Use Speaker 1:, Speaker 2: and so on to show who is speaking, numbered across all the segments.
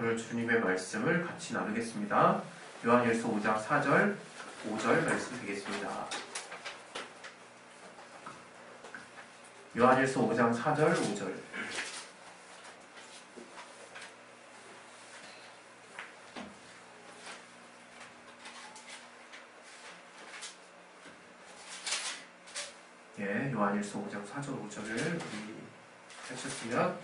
Speaker 1: 오늘 주님의 말씀을 같이 나누겠습니다. 요한일서 5장 4절, 5절 말씀 드리겠습니다. 요한일서 5장 4절, 5절. 요한일서 5장 4절, 5절을 우리 하셨으면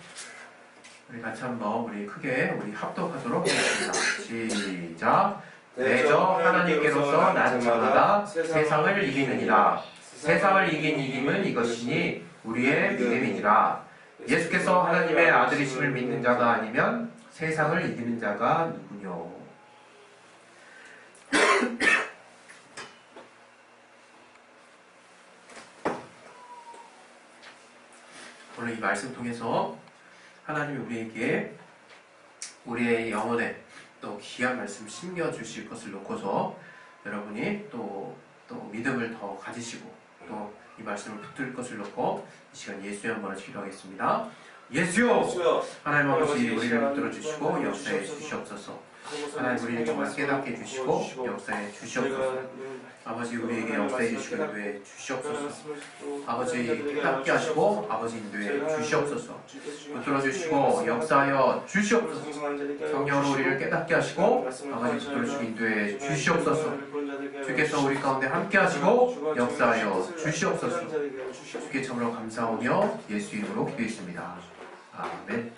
Speaker 1: 우리 같이 한번 우리 크게 우리 합독하도록 하겠습니다. 시작. 내저 하나님께로서 나는 자마다 세상을 이기느니라. 세상을 이긴 이김은 이것이니 우리의 믿음이니라. 예수께서 하나님의 아들이심을 믿는 자가 아니면 세상을 이기는 자가 누구뇨. 오늘 이 말씀 통해서 하나님이 우리에게 우리의 영혼에 또 귀한 말씀 심겨주실 것을 놓고서 여러분이 또 믿음을 더 가지시고 또 이 말씀을 붙들 것을 놓고 이 시간 예수의 한번 기도하겠습니다. 예수여! 하나님 아버지 우리를 붙들어 주시고 역사해 주시옵소서. 하나님 우리를 정말 깨닫게 해주시고 역사해 주시옵소서. 아버지 우리에게 역사해 주시고 인도해 주시옵소서. 아버지 깨닫게 하시고 아버지 인도해 주시옵소서. 붙들어 주시고 역사하여 주시옵소서. 성령으로 우리를 깨닫게 하시고 아버지 붙들어 주시고 인도해 주시옵소서. 주께서 우리 가운데 함께 하시고 역사하여 주시옵소서. 주께 참으로 감사하며 예수 이름으로 기도했습니다. 아멘.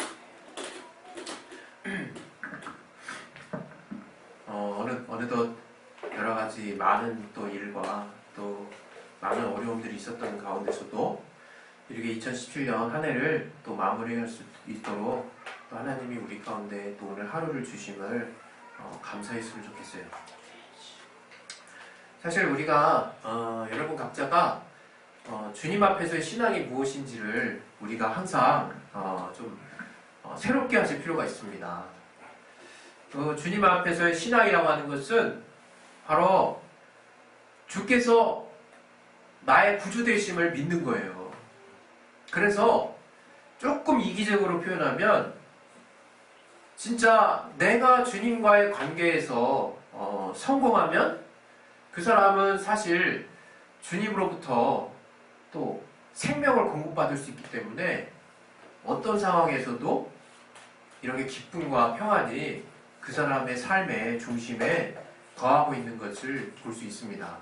Speaker 1: 어느덧 여러 가지 많은 또 일과 또 많은 어려움들이 있었던 가운데서도 이렇게 2017년 한 해를 또 마무리할 수 있도록 또 하나님이 우리 가운데 또 오늘 하루를 주심을 감사했으면 좋겠어요. 사실 우리가 여러분 각자가 주님 앞에서의 신앙이 무엇인지를 우리가 항상 좀 새롭게 하실 필요가 있습니다. 주님 앞에서의 신앙이라고 하는 것은 바로 주께서 나의 구주 되심을 믿는 거예요. 그래서 조금 이기적으로 표현하면 진짜 내가 주님과의 관계에서 성공하면 그 사람은 사실 주님으로부터 또 생명을 공급받을 수 있기 때문에 어떤 상황에서도 이렇게 기쁨과 평안이 그 사람의 삶의 중심에 거하고 있는 것을 볼 수 있습니다.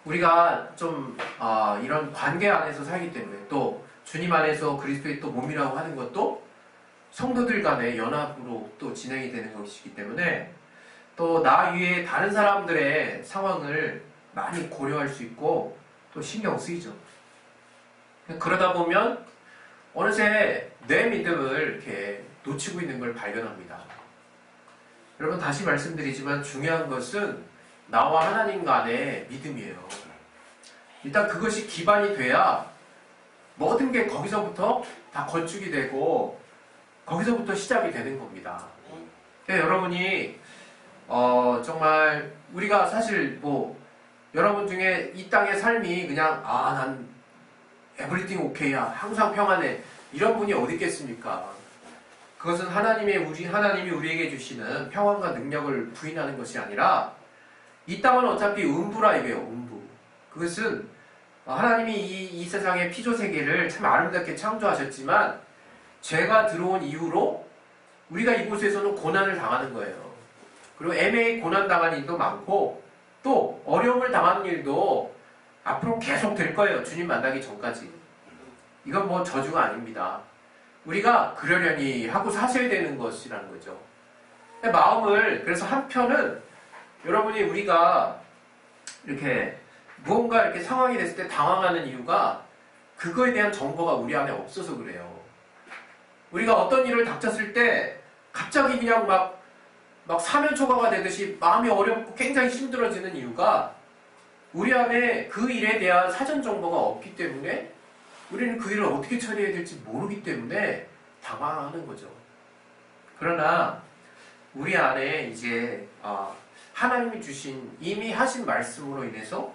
Speaker 1: 우리가 좀 이런 관계 안에서 살기 때문에 또 주님 안에서 그리스도의 또 몸이라고 하는 것도 성도들 간의 연합으로 또 진행이 되는 것이기 때문에 또 나 위에 다른 사람들의 상황을 많이 고려할 수 있고 또 신경 쓰이죠. 그러다 보면 어느새 내 믿음을 이렇게 놓치고 있는 걸 발견합니다. 여러분 다시 말씀드리지만 중요한 것은 나와 하나님 간의 믿음이에요. 일단 그것이 기반이 돼야 모든 게 거기서부터 다 건축이 되고 거기서부터 시작이 되는 겁니다. 그러니까 여러분이 정말 우리가 사실 여러분 중에 이 땅의 삶이 그냥 난 에브리띵 오케이야 항상 평안해 이런 분이 어디 있겠습니까? 그것은 하나님이 우리에게 주시는 평안과 능력을 부인하는 것이 아니라 이 땅은 어차피 음부라 이거예요. 음부. 그것은 하나님이 이 세상의 피조세계를 참 아름답게 창조하셨지만 죄가 들어온 이후로 우리가 이곳에서는 고난을 당하는 거예요. 그리고 애매히 고난당하는 일도 많고 또 어려움을 당하는 일도 앞으로 계속 될 거예요. 주님 만나기 전까지. 이건 저주가 아닙니다. 우리가 그러려니 하고 사셔야 되는 것이라는 거죠. 마음을 그래서 한편은 여러분이 우리가 이렇게 무언가 이렇게 상황이 됐을 때 당황하는 이유가 그거에 대한 정보가 우리 안에 없어서 그래요. 우리가 어떤 일을 닥쳤을 때 갑자기 그냥 막 사면초가가 되듯이 마음이 어렵고 굉장히 힘들어지는 이유가 우리 안에 그 일에 대한 사전 정보가 없기 때문에 우리는 그 일을 어떻게 처리해야 될지 모르기 때문에 당황하는 거죠. 그러나 우리 안에 이제 하나님이 주신 이미 하신 말씀으로 인해서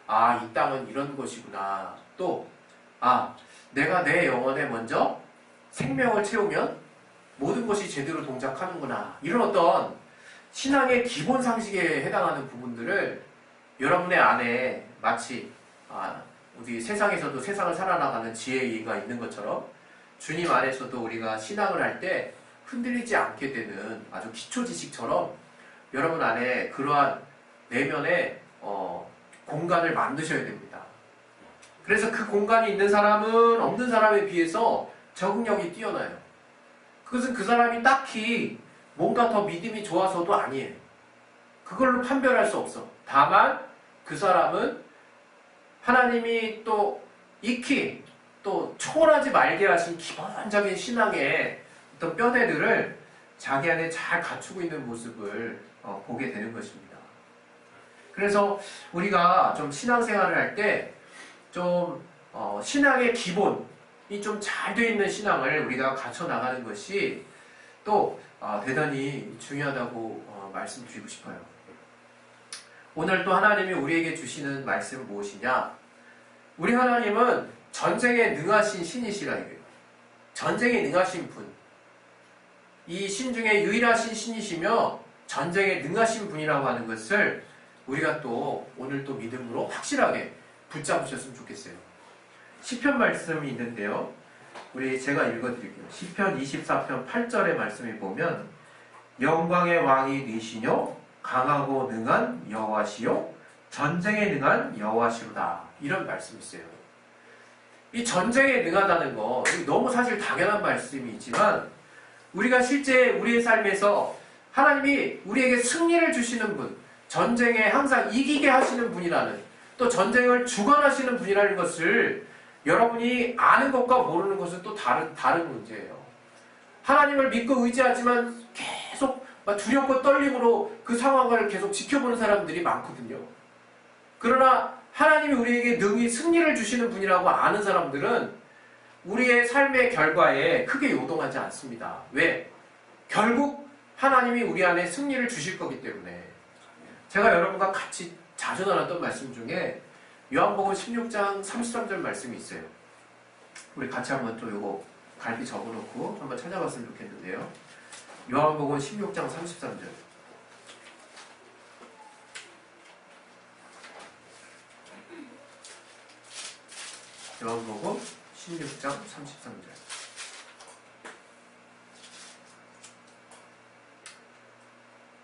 Speaker 1: 이 땅은 이런 것이구나. 또 내가 내 영혼에 먼저 생명을 채우면 모든 것이 제대로 동작하는구나. 이런 어떤 신앙의 기본 상식에 해당하는 부분들을 여러분의 안에 마치 우리 세상에서도 세상을 살아나가는 지혜가 있는 것처럼 주님 안에서도 우리가 신앙을 할 때 흔들리지 않게 되는 아주 기초 지식처럼 여러분 안에 그러한 내면의 공간을 만드셔야 됩니다. 그래서 그 공간이 있는 사람은 없는 사람에 비해서 적응력이 뛰어나요. 그것은 그 사람이 딱히 뭔가 더 믿음이 좋아서도 아니에요. 그걸로 판별할 수 없어. 다만 그 사람은 하나님이 또 익히 또 초월하지 말게 하신 기본적인 신앙의 어떤 뼈대들을 자기 안에 잘 갖추고 있는 모습을 보게 되는 것입니다. 그래서 우리가 좀 신앙생활을 할 때 좀 신앙의 기본이 좀 잘 되어 있는 신앙을 우리가 갖춰 나가는 것이 또 대단히 중요하다고 말씀드리고 싶어요. 오늘 또 하나님이 우리에게 주시는 말씀은 무엇이냐? 우리 하나님은 전쟁에 능하신 신이시라 이거예요. 전쟁에 능하신 분. 이 신 중에 유일하신 신이시며 전쟁에 능하신 분이라고 하는 것을 우리가 또 오늘 또 믿음으로 확실하게 붙잡으셨으면 좋겠어요. 시편 말씀이 있는데요. 제가 읽어드릴게요. 시편 24편 8절의 말씀에 보면 영광의 왕이 니시뇨 강하고 능한 여호와시요 전쟁에 능한 여호와시로다. 이런 말씀이 있어요. 이 전쟁에 능하다는 거 너무 사실 당연한 말씀이 있지만 우리가 실제 우리의 삶에서 하나님이 우리에게 승리를 주시는 분, 전쟁에 항상 이기게 하시는 분이라는, 또 전쟁을 주관하시는 분이라는 것을 여러분이 아는 것과 모르는 것은 또 다른 문제예요. 하나님을 믿고 의지하지만 계속 두렵고 떨림으로 그 상황을 계속 지켜보는 사람들이 많거든요. 그러나 하나님이 우리에게 능히 승리를 주시는 분이라고 아는 사람들은 우리의 삶의 결과에 크게 요동하지 않습니다. 왜? 결국 하나님이 우리 안에 승리를 주실 거기 때문에. 제가 여러분과 같이 자주 나눴던 말씀 중에 요한복음 16장 33절 말씀이 있어요. 우리 같이 한번 또 요거 갈피 적어놓고 한번 찾아봤으면 좋겠는데요. 요한복음 16장 33절. 요한복음 16장 33절.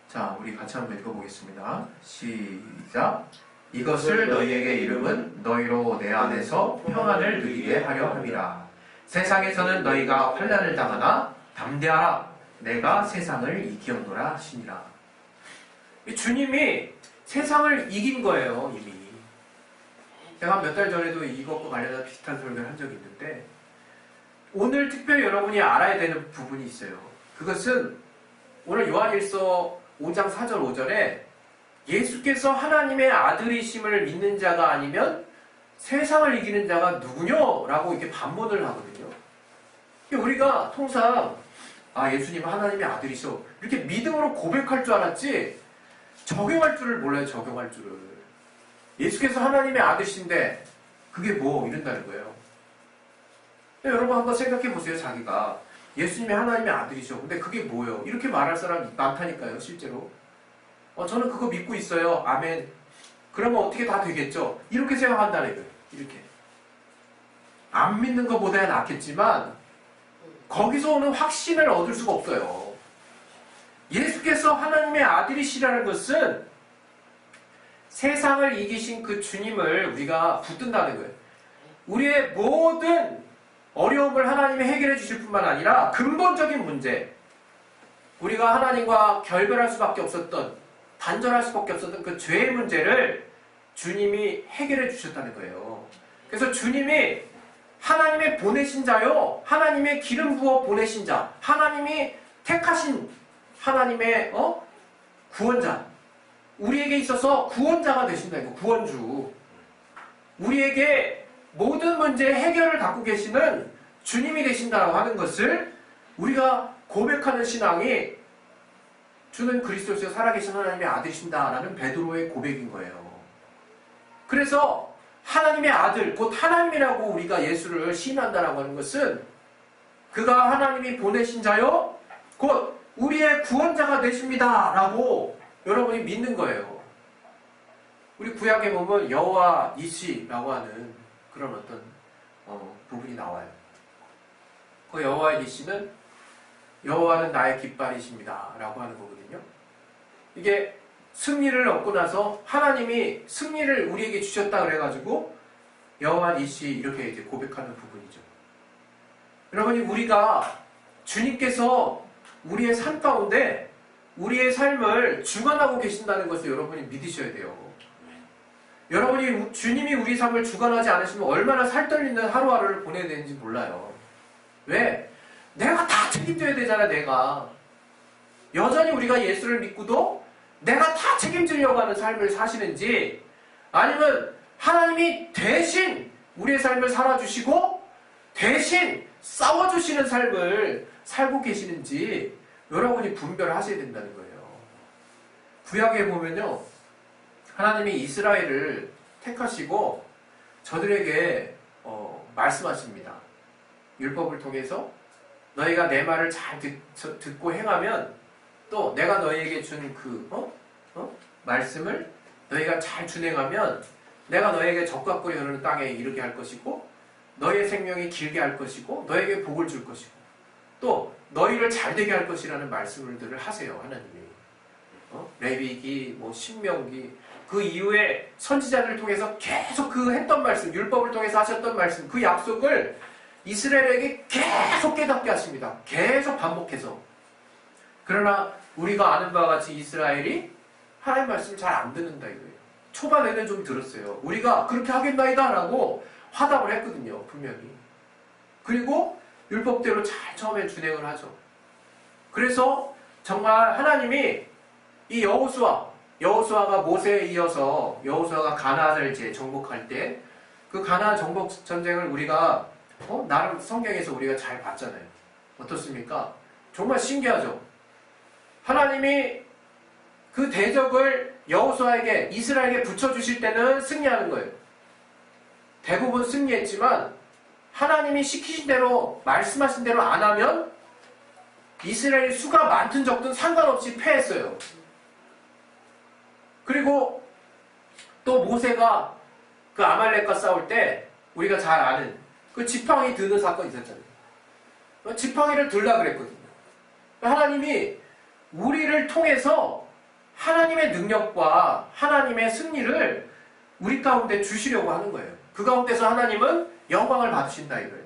Speaker 1: 자, 우리 같이 한번 읽어보겠습니다. 시작. 이것을 너희에게 이름은 너희로 내 안에서 평안을 누리게 하려 함이라. 세상에서는 너희가 환난을 당하나 담대하라. 내가 세상을 이기었노라 하시니라. 주님이 세상을 이긴 거예요, 이미. 제가 몇 달 전에도 이것과 관련한 비슷한 설교를 한 적이 있는데 오늘 특별히 여러분이 알아야 되는 부분이 있어요. 그것은 오늘 요한일서 5장 4절 5절에 예수께서 하나님의 아들이심을 믿는 자가 아니면 세상을 이기는 자가 누구뇨? 라고 이렇게 반문을 하거든요. 우리가 통상 예수님 하나님의 아들이셔 이렇게 믿음으로 고백할 줄 알았지 적용할 줄을 몰라요. 적용할 줄을. 예수께서 하나님의 아들이신데 그게 뭐 이런다는 거예요. 여러분 한번 생각해 보세요. 자기가 예수님이 하나님의 아들이셔. 근데 그게 뭐예요? 이렇게 말할 사람이 많다니까요. 실제로. 저는 그거 믿고 있어요. 아멘. 그러면 어떻게 다 되겠죠? 이렇게 생각한다는 거예요. 이렇게. 안 믿는 것보다야 낫겠지만 거기서 오는 확신을 얻을 수가 없어요. 예수께서 하나님의 아들이시라는 것은 세상을 이기신 그 주님을 우리가 붙든다는 거예요. 우리의 모든 어려움을 하나님이 해결해 주실 뿐만 아니라 근본적인 문제, 우리가 하나님과 결별할 수밖에 없었던, 단절할 수밖에 없었던 그 죄의 문제를 주님이 해결해 주셨다는 거예요. 그래서 주님이 하나님의 보내신 자요, 하나님의 기름 부어 보내신 자, 하나님이 택하신 하나님의 구원자, 우리에게 있어서 구원자가 되신다. 이거 구원주. 우리에게 모든 문제의 해결을 갖고 계시는 주님이 되신다고 하는 것을 우리가 고백하는 신앙이 주는 그리스도시여 살아계신 하나님의 아들이신다라는 베드로의 고백인 거예요. 그래서 하나님의 아들, 곧 하나님이라고 우리가 예수를 시인한다라고 하는 것은 그가 하나님이 보내신 자요, 곧 우리의 구원자가 되십니다 라고 여러분이 믿는 거예요. 우리 구약에 보면 여호와 니시라고 하는 그런 어떤 부분이 나와요. 그 여호와 니시는 여호와는 나의 깃발이십니다 라고 하는 거거든요. 이게 승리를 얻고 나서 하나님이 승리를 우리에게 주셨다 그래가지고 여호와 니시 이렇게 이제 고백하는 부분이죠. 여러분이 우리가 주님께서 우리의 삶 가운데 우리의 삶을 주관하고 계신다는 것을 여러분이 믿으셔야 돼요. 여러분이 주님이 우리 삶을 주관하지 않으시면 얼마나 살떨리는 하루하루를 보내야 되는지 몰라요. 왜? 내가 다 책임져야 되잖아. 내가 여전히 우리가 예수를 믿고도 내가 다 책임지려고 하는 삶을 사시는지, 아니면 하나님이 대신 우리의 삶을 살아주시고 대신 싸워주시는 삶을 살고 계시는지 여러분이 분별하셔야 된다는 거예요. 구약에 보면요, 하나님이 이스라엘을 택하시고 저들에게 말씀하십니다. 율법을 통해서 너희가 내 말을 잘 듣고 행하면 또 내가 너희에게 준 그 말씀을 너희가 잘 준행하면 내가 너희에게 적과 꿀이 흐르는 땅에 이르게 할 것이고 너희의 생명이 길게 할 것이고 너희에게 복을 줄 것이고 또 너희를 잘되게 할 것이라는 말씀들을 하세요. 하나님이 레위기, 신명기, 그 이후에 선지자들을 통해서 계속 그 했던 말씀, 율법을 통해서 하셨던 말씀, 그 약속을 이스라엘에게 계속 깨닫게 하십니다. 계속 반복해서. 그러나 우리가 아는 바와 같이 이스라엘이 하나님 말씀을 잘 안 듣는다 이거예요. 초반에는 좀 들었어요. 우리가 그렇게 하겠나이다 라고 화답을 했거든요. 분명히. 그리고 율법대로 잘 처음에 준행을 하죠. 그래서 정말 하나님이 이 여호수아가 모세에 이어서 여호수아가 가나안을 이제 정복할 때 그 가나안 정복 전쟁을 우리가 나름 성경에서 우리가 잘 봤잖아요. 어떻습니까? 정말 신기하죠. 하나님이 그 대적을 여호수아에게, 이스라엘에게 붙여주실 때는 승리하는 거예요. 대부분 승리했지만 하나님이 시키신 대로, 말씀하신 대로 안 하면 이스라엘 수가 많든 적든 상관없이 패했어요. 그리고 또 모세가 그 아말렉과 싸울 때 우리가 잘 아는 그 지팡이 드는 사건이 있었잖아요. 지팡이를 들라 그랬거든요. 하나님이 우리를 통해서 하나님의 능력과 하나님의 승리를 우리 가운데 주시려고 하는 거예요. 그 가운데서 하나님은 영광을 받으신다 이거예요.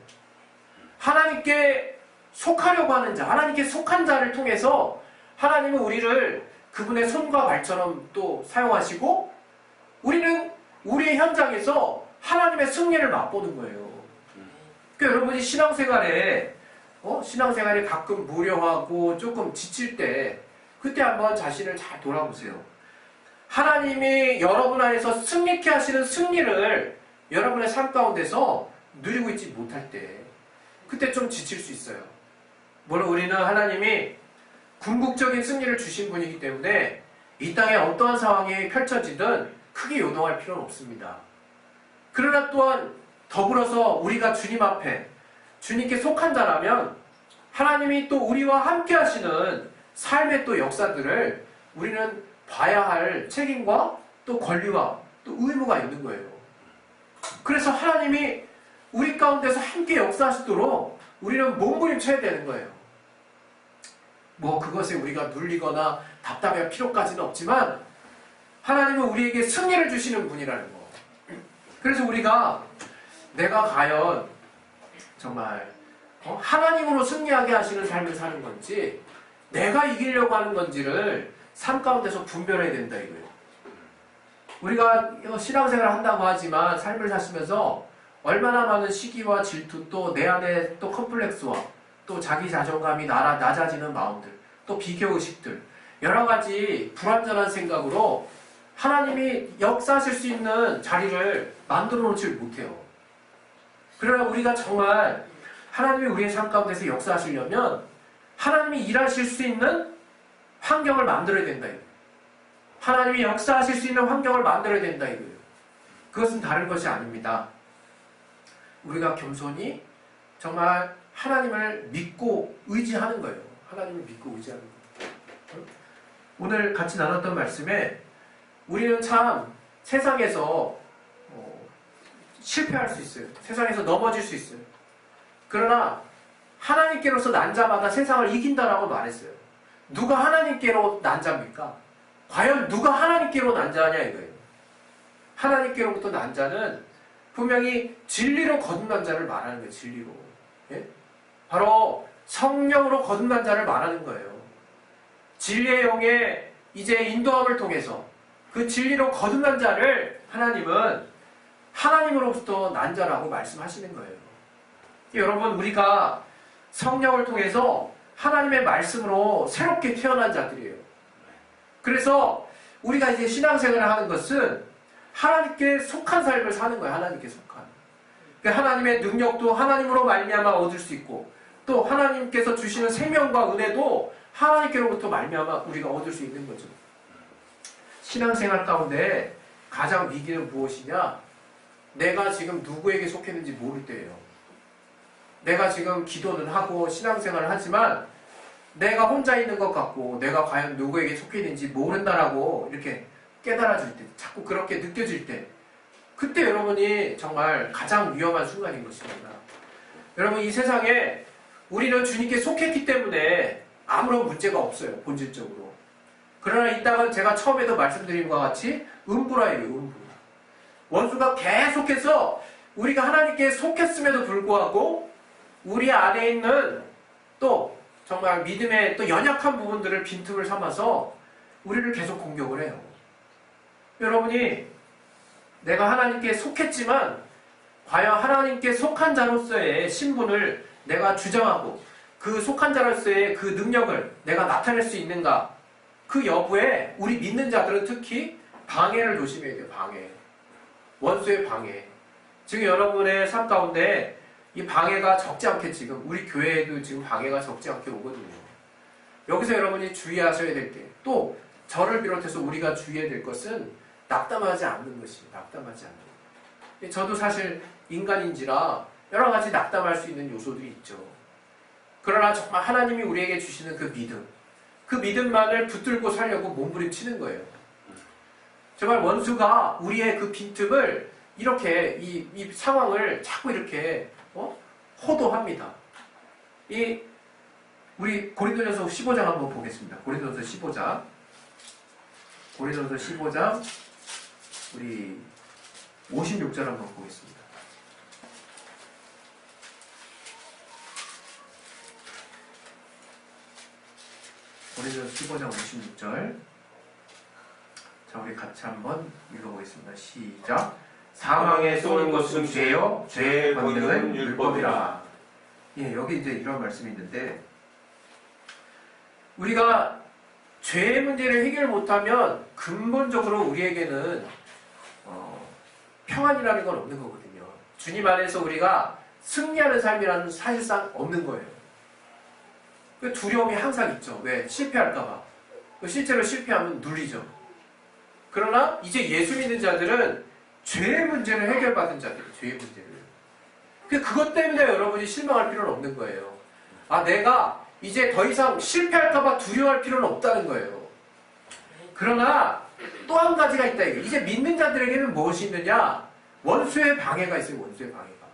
Speaker 1: 하나님께 속하려고 하는 자, 하나님께 속한 자를 통해서 하나님은 우리를 그분의 손과 발처럼 또 사용하시고 우리는 우리의 현장에서 하나님의 승리를 맛보는 거예요. 그러니까 여러분이 신앙생활에 가끔 무료하고 조금 지칠 때 그때 한번 자신을 잘 돌아보세요. 하나님이 여러분 안에서 승리케 하시는 승리를 여러분의 삶 가운데서 누리고 있지 못할 때 그때 좀 지칠 수 있어요. 물론 우리는 하나님이 궁극적인 승리를 주신 분이기 때문에 이 땅에 어떠한 상황이 펼쳐지든 크게 요동할 필요는 없습니다. 그러나 또한 더불어서 우리가 주님 앞에 주님께 속한 자라면 하나님이 또 우리와 함께 하시는 삶의 또 역사들을 우리는 봐야 할 책임과 또 권리와 또 의무가 있는 거예요. 그래서 하나님이 우리 가운데서 함께 역사하시도록 우리는 몸부림쳐야 되는 거예요. 그것에 우리가 눌리거나 답답할 필요까지는 없지만 하나님은 우리에게 승리를 주시는 분이라는 거. 그래서 우리가 내가 과연 정말 하나님으로 승리하게 하시는 삶을 사는 건지 내가 이기려고 하는 건지를 삶 가운데서 분별해야 된다 이거예요. 우리가 신앙생활을 한다고 하지만 삶을 사시면서 얼마나 많은 시기와 질투, 또 내 안에 또 컴플렉스와 또 자기 자존감이 낮아지는 마음들, 또 비교의식들, 여러 가지 불완전한 생각으로 하나님이 역사하실 수 있는 자리를 만들어 놓지 못해요. 그러나 우리가 정말 하나님이 우리의 삶 가운데서 역사하시려면 하나님이 일하실 수 있는 환경을 만들어야 된다 이거예요. 하나님이 역사하실 수 있는 환경을 만들어야 된다 이거예요. 그것은 다른 것이 아닙니다. 우리가 겸손히 정말 하나님을 믿고 의지하는 거예요. 하나님을 믿고 의지하는 거예요. 오늘 같이 나눴던 말씀에 우리는 참 세상에서 실패할 수 있어요. 세상에서 넘어질 수 있어요. 그러나 하나님께로서 난 자마다 세상을 이긴다라고 말했어요. 누가 하나님께로 난 자입니까? 과연 누가 하나님께로 난 자냐 이거예요. 하나님께로부터 난 자는 분명히 진리로 거듭난 자를 말하는 거예요. 진리로. 예? 바로 성령으로 거듭난 자를 말하는 거예요. 진리의 영의 이제 인도함을 통해서 그 진리로 거듭난 자를 하나님은 하나님으로부터 난 자라고 말씀하시는 거예요. 여러분, 우리가 성령을 통해서 하나님의 말씀으로 새롭게 태어난 자들이에요. 그래서 우리가 이제 신앙생활을 하는 것은 하나님께 속한 삶을 사는 거예요. 하나님께 속한. 그러니까 하나님의 능력도 하나님으로 말미암아 얻을 수 있고, 또 하나님께서 주시는 생명과 은혜도 하나님께로부터 말미암아 우리가 얻을 수 있는 거죠. 신앙생활 가운데 가장 위기는 무엇이냐? 내가 지금 누구에게 속했는지 모를 때예요. 내가 지금 기도는 하고 신앙생활을 하지만 내가 혼자 있는 것 같고 내가 과연 누구에게 속해 있는지 모른다라고 이렇게 깨달아질 때, 자꾸 그렇게 느껴질 때, 그때 여러분이 정말 가장 위험한 순간인 것입니다. 여러분, 이 세상에 우리는 주님께 속했기 때문에 아무런 문제가 없어요. 본질적으로. 그러나 이 땅은 제가 처음에도 말씀드린 것과 같이 음부라예요. 음부. 원수가 계속해서 우리가 하나님께 속했음에도 불구하고 우리 안에 있는 또 정말 믿음의 또 연약한 부분들을 빈틈을 삼아서 우리를 계속 공격을 해요. 여러분이 내가 하나님께 속했지만 과연 하나님께 속한 자로서의 신분을 내가 주장하고 그 속한 자로서의 그 능력을 내가 나타낼 수 있는가? 그 여부에 우리 믿는 자들은 특히 방해를 조심해야 돼요. 방해. 원수의 방해. 지금 여러분의 삶 가운데 이 방해가 적지 않게 지금 우리 교회에도 지금 방해가 적지 않게 오거든요. 여기서 여러분이 주의하셔야 될 게, 또 저를 비롯해서 우리가 주의해야 될 것은 낙담하지 않는 것입니다. 낙담하지 않는 것. 저도 사실 인간인지라 여러 가지 낙담할 수 있는 요소들이 있죠. 그러나 정말 하나님이 우리에게 주시는 그 믿음만을 붙들고 살려고 몸부림치는 거예요. 정말 원수가 우리의 그 빈틈을 이렇게 이 상황을 자꾸 이렇게 호도합니다. 우리 고린도전서 15장 한번 보겠습니다. 고린도전서 15장. 고린도전서 15장 우리 56절 한번 보겠습니다. 고린도전서 15장 56절. 자, 우리 같이 한번 읽어보겠습니다. 시작. 사망에 쏘는 것은 죄요, 죄의 권능은 율법이라. 예, 여기 이제 이런 말씀이 있는데, 우리가 죄의 문제를 해결 못하면 근본적으로 우리에게는 평안이라는 건 없는 거거든요. 주님 안에서 우리가 승리하는 삶이라는 사실상 없는 거예요. 그 두려움이 항상 있죠. 왜? 실패할까봐. 실제로 실패하면 눌리죠. 그러나 이제 예수 믿는 자들은 죄의 문제를 해결받은 자들이에요. 죄의 문제를. 그것 때문에 여러분이 실망할 필요는 없는 거예요. 아, 내가 이제 더 이상 실패할까봐 두려워할 필요는 없다는 거예요. 그러나 또 한 가지가 있다 이거예요. 이제 믿는 자들에게는 무엇이 있느냐? 원수의 방해가 있어요. 원수의 방해가.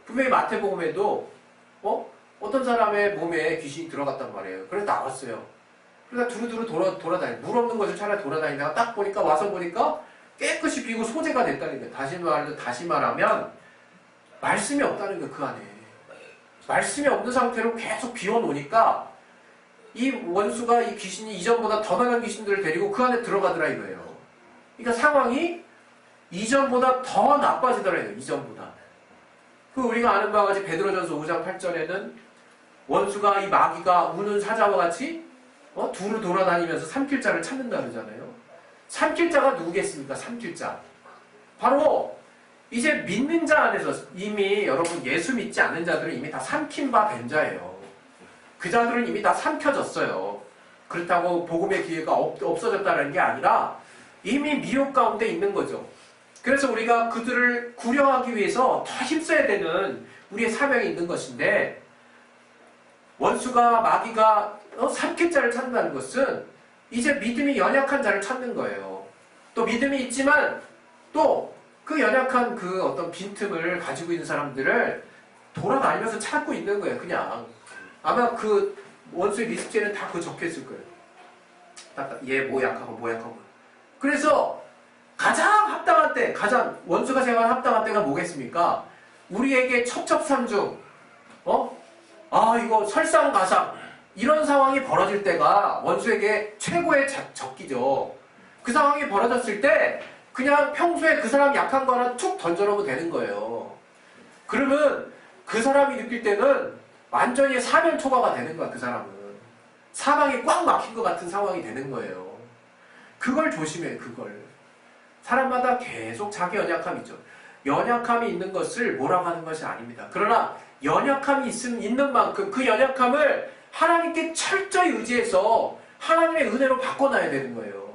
Speaker 1: 분명히 마태복음에도 어떤 사람의 몸에 귀신이 들어갔단 말이에요. 그래서 나왔어요. 그러다 두루두루 돌아다니, 물 없는 곳을 차라리 돌아다니다가 딱 보니까, 와서 보니까 깨끗이 비고 소재가 됐다는 거예요. 다시 말하면 말씀이 없다는 거예요. 그 안에 말씀이 없는 상태로 계속 비워놓으니까 이 원수가, 이 귀신이 이전보다 더 많은 귀신들을 데리고 그 안에 들어가더라 이거예요. 그러니까 상황이 이전보다 더 나빠지더라 이거예요. 이전보다. 우리가 아는 바와 같이 베드로전서 5장 8절에는 원수가, 이 마귀가 우는 사자와 같이 두루 돌아다니면서 삼킬 자를 찾는다 그러잖아요. 삼킬 자가 누구겠습니까? 삼킬 자. 바로 이제 믿는 자 안에서 이미 여러분 예수 믿지 않는 자들은 이미 다 삼킨 바 된 자예요. 그 자들은 이미 다 삼켜졌어요. 그렇다고 복음의 기회가 없어졌다는 게 아니라 이미 미혹 가운데 있는 거죠. 그래서 우리가 그들을 구려하기 위해서 더 힘써야 되는 우리의 사명이 있는 것인데, 원수가, 마귀가 삼킬 자를 찾는다는 것은 이제 믿음이 연약한 자를 찾는 거예요. 또 믿음이 있지만 또 그 연약한 그 어떤 빈틈을 가지고 있는 사람들을 돌아다니면서 찾고 있는 거예요. 그냥 아마 그 원수의 리스트에는 다 그거 적혀있을 거예요. 얘 뭐 약하고 뭐 약하고. 그래서 가장 합당한 때, 가장 원수가 생각하는 합당한 때가 뭐겠습니까? 우리에게 첩첩산중, 이거 설상가상 이런 상황이 벌어질 때가 원수에게 최고의 적기죠. 그 상황이 벌어졌을 때 그냥 평소에 그 사람 약한 거 하나 툭 던져놓으면 되는 거예요. 그러면 그 사람이 느낄 때는 완전히 사면초가가 되는 거야. 그 사람은 사방이 꽉 막힌 것 같은 상황이 되는 거예요. 그걸 조심해. 그걸 사람마다 계속 자기 연약함이 있죠. 연약함이 있는 것을 뭐라고 하는 것이 아닙니다. 그러나 연약함이 있는 만큼 그 연약함을 하나님께 철저히 의지해서 하나님의 은혜로 바꿔놔야 되는 거예요.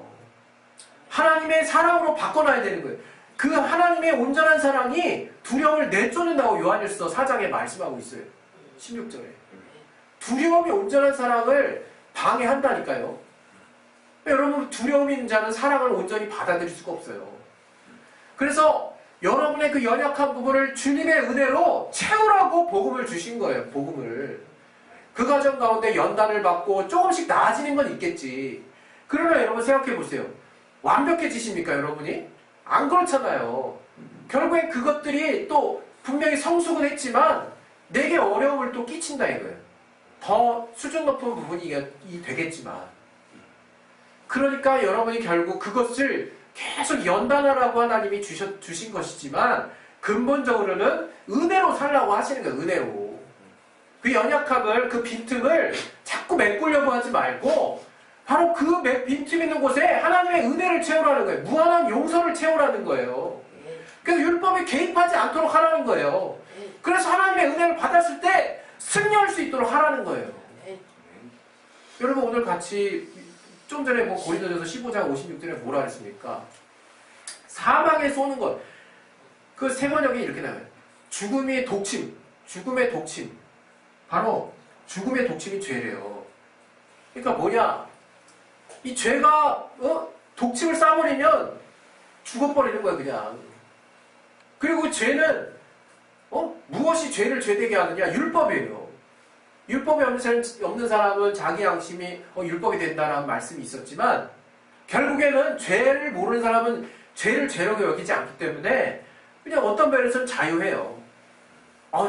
Speaker 1: 하나님의 사랑으로 바꿔놔야 되는 거예요. 그 하나님의 온전한 사랑이 두려움을 내쫓는다고 요한일서 4장에 말씀하고 있어요. 16절에. 두려움이 온전한 사랑을 방해한다니까요. 여러분, 두려움이 있는 자는 사랑을 온전히 받아들일 수가 없어요. 그래서 여러분의 그 연약한 부분을 주님의 은혜로 채우라고 복음을 주신 거예요. 복음을. 그 과정 가운데 연단을 받고 조금씩 나아지는 건 있겠지. 그러나 여러분 생각해 보세요. 완벽해지십니까, 여러분이? 안 그렇잖아요. 결국엔 그것들이 또 분명히 성숙은 했지만 내게 어려움을 또 끼친다 이거예요. 더 수준 높은 부분이 되겠지만. 그러니까 여러분이 결국 그것을 계속 연단하라고 하나님이 주신 것이지만 근본적으로는 은혜로 살라고 하시는 거예요. 은혜로. 그 연약함을, 그 빈틈을 자꾸 메꾸려고 하지 말고 바로 그 빈틈 있는 곳에 하나님의 은혜를 채우라는 거예요. 무한한 용서를 채우라는 거예요. 그래서 율법에 개입하지 않도록 하라는 거예요. 그래서 하나님의 은혜를 받았을 때 승리할 수 있도록 하라는 거예요. 여러분 오늘 같이 좀 전에 고린도전서 15장 56절에 뭐라 그랬습니까? 사망에 쏘는 것. 그 세 번역이 이렇게 나와요. 죽음의 독침. 바로 죽음의 독침이 죄래요. 그러니까 뭐냐? 이 죄가 독침을 싸버리면 죽어버리는 거야 그냥. 그리고 죄는 무엇이 죄를 죄되게 하느냐? 율법이에요. 율법이 없는 사람은 자기 양심이 율법이 된다라는 말씀이 있었지만 결국에는 죄를 모르는 사람은 죄를 죄라고 여기지 않기 때문에 그냥 어떤 면에서는 자유해요.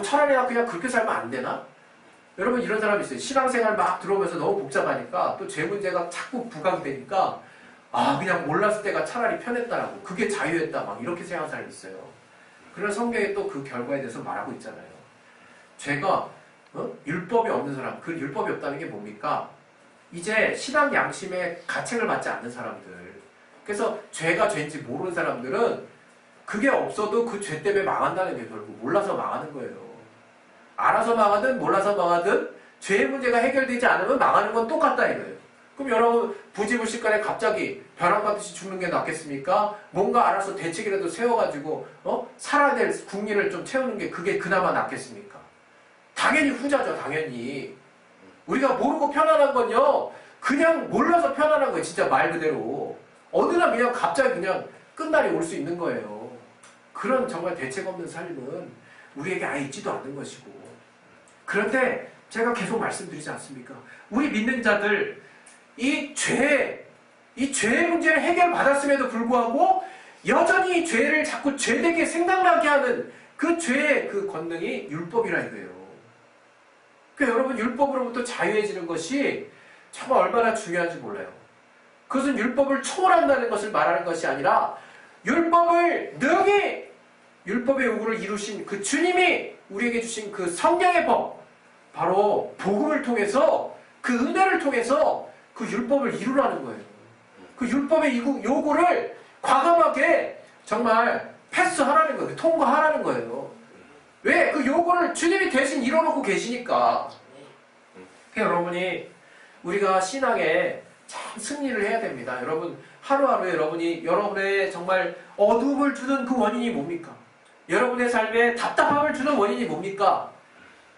Speaker 1: 차라리 그냥 그렇게 살면 안 되나? 여러분 이런 사람이 있어요. 신앙생활 막 들어오면서 너무 복잡하니까 또 죄 문제가 자꾸 부각이 되니까 그냥 몰랐을 때가 차라리 편했다라고, 그게 자유했다 막 이렇게 생각하는 사람이 있어요. 그런 성경에 또 그 결과에 대해서 말하고 있잖아요. 죄가 율법이 없는 사람, 그 율법이 없다는 게 뭡니까? 이제 신앙 양심에 가책을 받지 않는 사람들. 그래서 죄가 죄인지 모르는 사람들은 그게 없어도 그 죄 때문에 망한다는 게 결국 몰라서 망하는 거예요. 알아서 망하든 몰라서 망하든 죄의 문제가 해결되지 않으면 망하는 건 똑같다 이거예요. 그럼 여러분 부지불식간에 갑자기 벼랑받듯이 죽는 게 낫겠습니까? 뭔가 알아서 대책이라도 세워가지고 살아야 될 국리를 좀 채우는 게 그게 그나마 낫겠습니까? 당연히 후자죠. 당연히. 우리가 모르고 편안한 건요, 그냥 몰라서 편안한 거예요. 진짜 말 그대로 어느 날 그냥 갑자기 그냥 끝날이 올 수 있는 거예요. 그런 정말 대책 없는 삶은 우리에게 아예 있지도 않는 것이고. 그런데 제가 계속 말씀드리지 않습니까? 우리 믿는 자들 이 죄의 문제를 해결받았음에도 불구하고 여전히 이 죄를 자꾸 죄되게 생각나게 하는 그 죄의 그 권능이 율법이라 이거예요. 그러니까 여러분 율법으로부터 자유해지는 것이 정말 얼마나 중요한지 몰라요. 그것은 율법을 초월한다는 것을 말하는 것이 아니라 율법을 능히 율법의 요구를 이루신 그 주님이 우리에게 주신 그 성령의 법, 바로 복음을 통해서 그 은혜를 통해서 그 율법을 이루라는 거예요. 그 율법의 요구를 과감하게 정말 패스하라는 거예요. 통과하라는 거예요. 왜? 그 요구를 주님이 대신 이뤄놓고 계시니까. 그러니까 여러분이 우리가 신앙에 참 승리를 해야 됩니다. 여러분 하루하루에 여러분의 정말 어둠을 주는 그 원인이 뭡니까? 여러분의 삶에 답답함을 주는 원인이 뭡니까?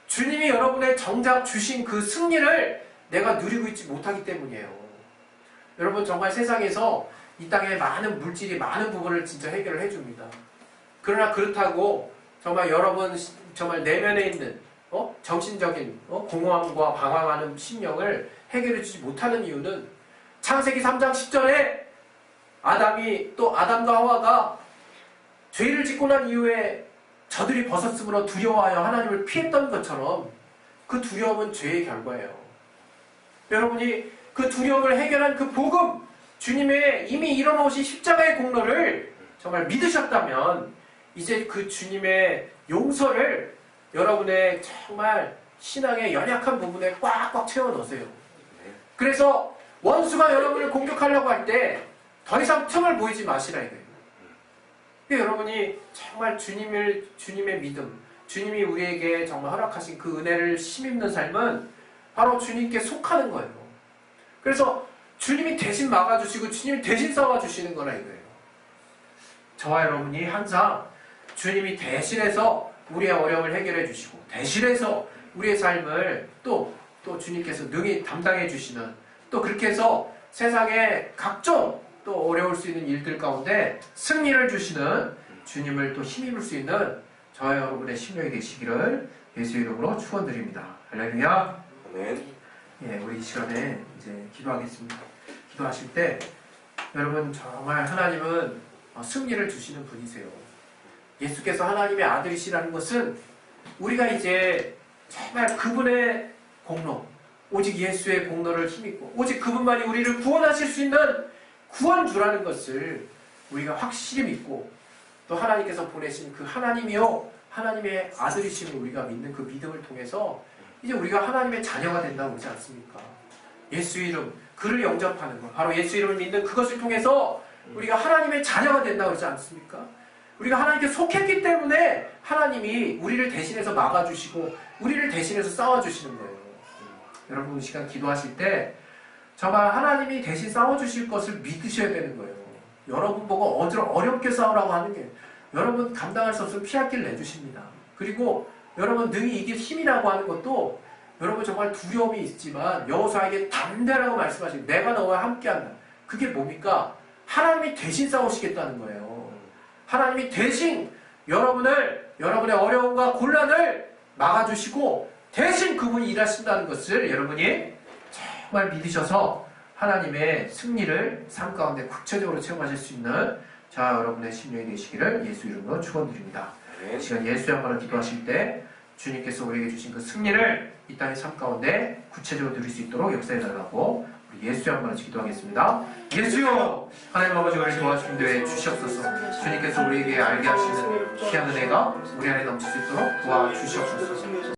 Speaker 1: 주님이 여러분의 정작 주신 그 승리를 내가 누리고 있지 못하기 때문이에요. 여러분 정말 세상에서 이 땅에 많은 물질이 많은 부분을 진짜 해결을 해줍니다. 그러나 그렇다고 정말 여러분 정말 내면에 있는 정신적인 공허함과 방황하는 심령을 해결해 주지 못하는 이유는 창세기 3장 10절에 아담과 하와가 죄를 짓고 난 이후에 저들이 벗었으므로 두려워하여 하나님을 피했던 것처럼 그 두려움은 죄의 결과예요. 여러분이 그 두려움을 해결한 그 복음, 주님의 이미 일어나오신 십자가의 공로를 정말 믿으셨다면 이제 그 주님의 용서를 여러분의 정말 신앙의 연약한 부분에 꽉꽉 채워 넣으세요. 그래서 원수가 여러분을 공격하려고 할 때 더 이상 틈을 보이지 마시라 이거예요. 여러분이 정말 주님의 믿음, 주님이 우리에게 정말 허락하신 그 은혜를 힘입는 삶은 바로 주님께 속하는 거예요. 그래서 주님이 대신 막아주시고 주님이 대신 싸워주시는 거라 이거예요. 저와 여러분이 항상 주님이 대신해서 우리의 어려움을 해결해 주시고 대신해서 우리의 삶을 또 주님께서 능히 담당해 주시는, 또 그렇게 해서 세상의 각종 또 어려울 수 있는 일들 가운데 승리를 주시는 주님을 또 힘입을 수 있는 저와 여러분의 심령이 되시기를 예수의 이름으로 축원드립니다. 할렐루야.
Speaker 2: 아멘.
Speaker 1: 예, 우리 이 시간에 이제 기도하겠습니다. 기도하실 때 여러분 정말 하나님은 승리를 주시는 분이세요. 예수께서 하나님의 아들이시라는 것은 우리가 이제 정말 그분의 공로, 오직 예수의 공로를 힘입고 오직 그분만이 우리를 구원하실 수 있는 구원주라는 것을 우리가 확실히 믿고 또 하나님께서 보내신 그 하나님이요 하나님의 아들이심을 우리가 믿는 그 믿음을 통해서 이제 우리가 하나님의 자녀가 된다고 그러지 않습니까? 예수 이름, 그를 영접하는 것, 바로 예수 이름을 믿는 그것을 통해서 우리가 하나님의 자녀가 된다고 그러지 않습니까? 우리가 하나님께 속했기 때문에 하나님이 우리를 대신해서 막아주시고 우리를 대신해서 싸워주시는 거예요. 여러분 이 시간 기도하실 때 정말 하나님이 대신 싸워주실 것을 믿으셔야 되는 거예요. 여러분 보고 어렵게 싸우라고 하는 게 여러분 감당할 수 없으면 피할 길을 내주십니다. 그리고 여러분 능히 이길 힘이라고 하는 것도 여러분 정말 두려움이 있지만 여호수아에게 담대라고 말씀하시고 내가 너와 함께한다. 그게 뭡니까? 하나님이 대신 싸우시겠다는 거예요. 하나님이 대신 여러분의 어려움과 곤란을 막아주시고 대신 그분이 일하신다는 것을 여러분이 정말 믿으셔서 하나님의 승리를 삶 가운데 구체적으로 체험하실 수 있는 자 여러분의 심령이 되시기를 예수 이름으로 축원드립니다. 이 시간 예수의 한번을 기도하실 때 주님께서 우리에게 주신 그 승리를 이 땅의 삶 가운데 구체적으로 누릴 수 있도록 역사해달라고 우리 예수의 한번을 기도하겠습니다. 예수여, 하나님 아버지 우리를 도와주신 데 주시옵소서. 주님께서 우리에게 알게 하시는 귀한 은혜가 우리 안에 넘칠 수 있도록 도와주시옵소서.